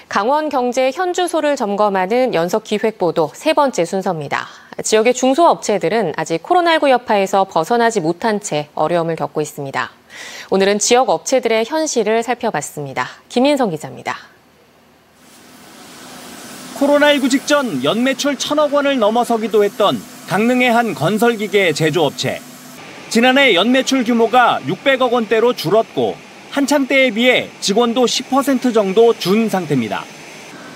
강원 경제 현주소를 점검하는 연석기획보도 세 번째 순서입니다. 지역의 중소업체들은 아직 코로나19 여파에서 벗어나지 못한 채 어려움을 겪고 있습니다. 오늘은 지역 업체들의 현실을 살펴봤습니다. 김인성 기자입니다. 코로나19 직전 연매출 1,000억 원을 넘어서기도 했던 강릉의 한 건설기계 제조업체. 지난해 연매출 규모가 600억 원대로 줄었고 한창 때에 비해 직원도 10% 정도 준 상태입니다.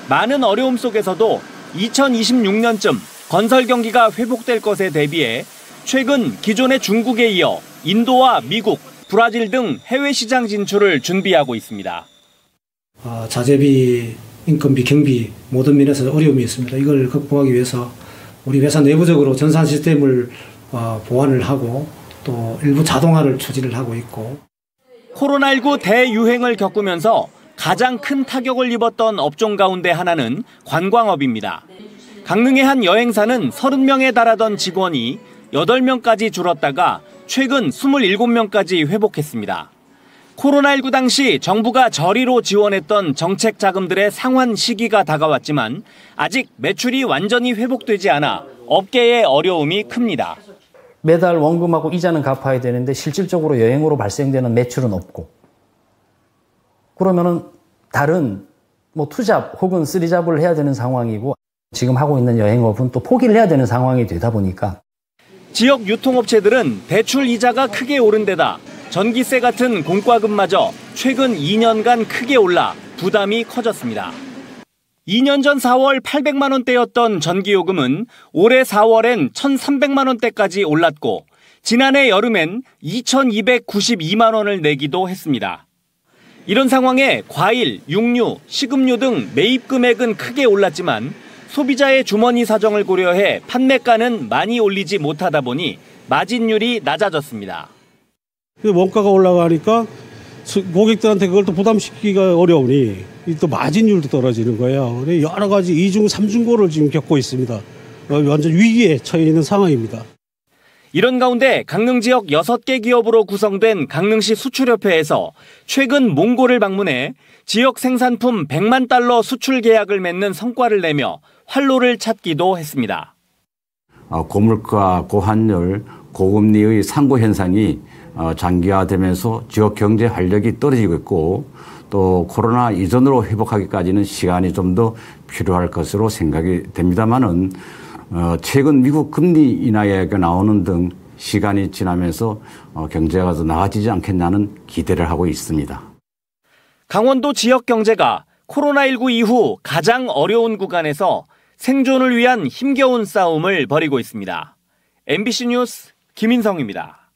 많은 어려움 속에서도 2026년쯤 건설 경기가 회복될 것에 대비해 최근 기존의 중국에 이어 인도와 미국, 브라질 등 해외 시장 진출을 준비하고 있습니다. 자재비, 인건비, 경비 모든 면에서 어려움이 있습니다. 이걸 극복하기 위해서 우리 회사 내부적으로 전산 시스템을 보완을 하고 또 일부 자동화를 추진을 하고 있고. 코로나19 대유행을 겪으면서 가장 큰 타격을 입었던 업종 가운데 하나는 관광업입니다. 강릉의 한 여행사는 30명에 달하던 직원이 8명까지 줄었다가 최근 27명까지 회복했습니다. 코로나19 당시 정부가 저리로 지원했던 정책 자금들의 상환 시기가 다가왔지만 아직 매출이 완전히 회복되지 않아 업계의 어려움이 큽니다. 매달 원금하고 이자는 갚아야 되는데 실질적으로 여행으로 발생되는 매출은 없고, 그러면은 다른 투잡 혹은 쓰리잡을 해야 되는 상황이고, 지금 하고 있는 여행업은 또 포기를 해야 되는 상황이 되다 보니까 지역 유통업체들은 대출 이자가 크게 오른 데다 전기세 같은 공과금마저 최근 2년간 크게 올라 부담이 커졌습니다. 2년 전 4월 800만 원대였던 전기요금은 올해 4월엔 1,300만 원대까지 올랐고 지난해 여름엔 2,292만 원을 내기도 했습니다. 이런 상황에 과일, 육류, 식음료 등 매입 금액은 크게 올랐지만 소비자의 주머니 사정을 고려해 판매가는 많이 올리지 못하다 보니 마진율이 낮아졌습니다. 원가가 올라가니까 고객들한테 그걸 또 부담시키기가 어려우니 또 마진율도 떨어지는 거예요. 여러 가지 이중 삼중고를 지금 겪고 있습니다. 완전 위기에 처해 있는 상황입니다. 이런 가운데 강릉 지역 6개 기업으로 구성된 강릉시 수출협회에서 최근 몽골을 방문해 지역 생산품 100만 달러 수출 계약을 맺는 성과를 내며 활로를 찾기도 했습니다. 고물가, 고환율, 고금리의 상고 현상이 장기화되면서 지역 경제 활력이 떨어지고 있고 또 코로나 이전으로 회복하기까지는 시간이 좀 더 필요할 것으로 생각이 됩니다만은 최근 미국 금리 인하 이야기가 나오는 등 시간이 지나면서 경제가 더 나아지지 않겠냐는 기대를 하고 있습니다. 강원도 지역 경제가 코로나19 이후 가장 어려운 구간에서 생존을 위한 힘겨운 싸움을 벌이고 있습니다. MBC 뉴스 김인성입니다.